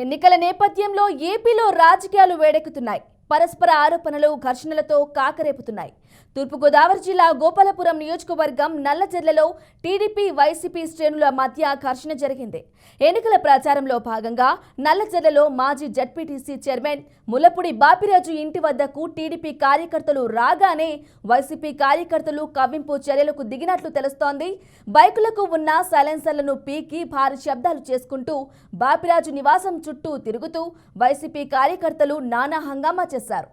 ఎన్నికల నేపథ్యంలో ఏపీలో రాజకీయాలు వేడెక్కుతున్నాయి. పరస్పర ఆరోపణలు, ఘర్షణలతో కాకరేపుతున్నాయి. తూర్పుగోదావరి జిల్లా గోపాలపురం నియోజకవర్గం నల్లజర్లలో టీడీపీ, వైసీపీ శ్రేణుల మధ్య ఘర్షణ జరిగింది. ఎన్నికల ప్రచారంలో భాగంగా నల్లజర్లలో మాజీ జడ్పీటీసీ చైర్మన్ ములపూడి బాపిరాజు ఇంటి వద్దకు టీడీపీ కార్యకర్తలు రాగానే వైసీపీ కార్యకర్తలు కవ్వింపు చర్యలకు దిగినట్లు తెలుస్తోంది. బైకులకు ఉన్న సైలెన్సర్లను పీకి భారీ శబ్దాలు చేసుకుంటూ బాపిరాజు నివాసం చుట్టూ తిరుగుతూ వైసీపీ కార్యకర్తలు నానా హంగామా చేశారు.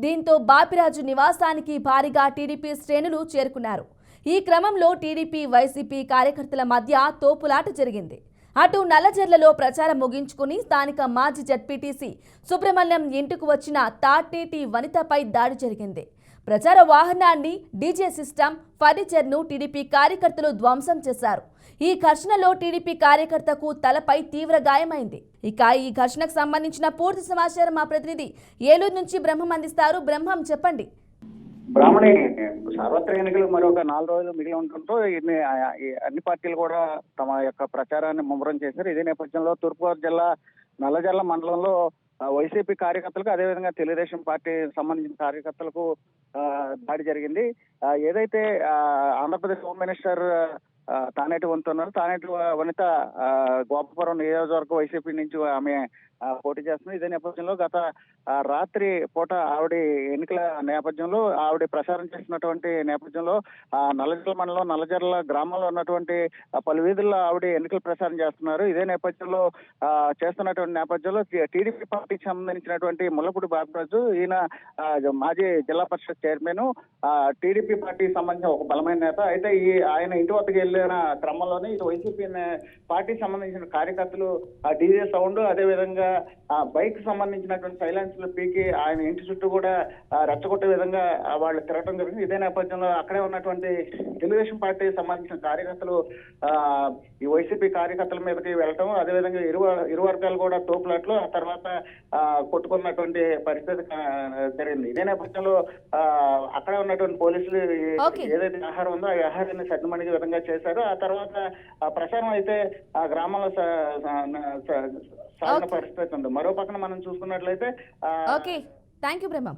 దీంతో బాపిరాజు నివాసానికి భారీగా టీడీపీ శ్రేణులు చేరుకున్నారు. ఈ క్రమంలో టీడీపీ, వైసీపీ కార్యకర్తల మధ్య తోపులాట జరిగింది. అటు నల్లజర్లలో ప్రచారం ముగించుకుని స్థానిక మాజీ జడ్పీటీసీ సుబ్రహ్మణ్యం ఇంటికి వచ్చిన తాటేటి వనితపై దాడి జరిగింది. ప్రచార వాహనాన్ని, డీజే సిస్టమ్, ఫర్నిచర్ను టీడీపీ కార్యకర్తలు ధ్వంసం చేశారు. ఈ ఘర్షణలో టీడీపీ కార్యకర్తకు తలపై తీవ్ర గాయమైంది. ఇక ఈ ఘర్షణకు సంబంధించిన పూర్తి సమాచారం మా ప్రతినిధి ఏలూరు నుంచి బ్రహ్మం అందిస్తారు. బ్రహ్మం, చెప్పండి. బ్రాహ్మణి సార్వత్రిక ఎన్నికలు మరొక 4 రోజులు మిగిలి ఉండటంతో అన్ని పార్టీలు కూడా తమ యొక్క ప్రచారాన్ని ముమ్మరం చేశారు. ఇదే నేపథ్యంలో తూర్పుగోదావరి జిల్లా నల్లజర్ల మండలంలో వైసీపీ కార్యకర్తలకు, అదేవిధంగా తెలుగుదేశం పార్టీ సంబంధించిన కార్యకర్తలకు దాడి జరిగింది. ఏదైతే ఆంధ్రప్రదేశ్ హోమ్ మినిస్టర్ తానేటి వనిత ఉన్నారు. తానేటి వనిత గోపాపురం నియోజకవర్గ వైసీపీ నుంచి ఆమె పోటీ చేస్తున్నారు. ఇదే నేపథ్యంలో గత రాత్రి పూట ఆవిడ ఎన్నికల నేపథ్యంలో ఆవిడ ప్రచారం చేస్తున్నటువంటి నేపథ్యంలో నల్లజర్ల మండలం నల్లజర్ల గ్రామంలో ఉన్నటువంటి పలు వీధుల్లో ఆవిడ ఎన్నికల ప్రచారం చేస్తున్నారు. ఇదే నేపథ్యంలో చేస్తున్నటువంటి నేపథ్యంలో టీడీపీ పార్టీకి సంబంధించినటువంటి ముల్లపూడి బాపిరాజు, ఈయన మాజీ జిల్లా పరిషత్ చైర్మన్, టీడీపీ పార్టీకి సంబంధించిన ఒక బలమైన నేత. అయితే ఆయన ఇంటి వద్దకు వెళ్ళిన క్రమంలోనే ఇటు వైసీపీ పార్టీకి సంబంధించిన కార్యకర్తలు డీజే సౌండ్, అదే విధంగా బైక్ సంబంధించినటువంటి సైలెన్స్లు పీకి ఆయన ఇంటి చుట్టూ కూడా రెచ్చగొట్టే విధంగా వాళ్ళు తిరగడం జరిగింది. ఇదే నేపథ్యంలో అక్కడే ఉన్నటువంటి తెలుగుదేశం పార్టీకి సంబంధించిన కార్యకర్తలు ఈ వైసీపీ కార్యకర్తల మీదకి వెళ్ళటం, అదేవిధంగా ఇరు వర్గాలు కూడా తోపులాట్లు, ఆ తర్వాత కొట్టుకున్నటువంటి పరిస్థితి జరిగింది. ఇదే నేపథ్యంలో అక్కడే ఉన్నటువంటి పోలీసులు ఏదైతే ఆహారం ఉందో ఆ ఆహారాన్ని సద్దుమణిగే విధంగా చేశారు. ఆ తర్వాత ప్రచారం అయితే ఆ గ్రామంలో సాగిన పరిస్థితి ఉంది. మరో పక్కన మనం చూసుకున్నట్లయితే థ్యాంక్ యూ బ్రహ్మం.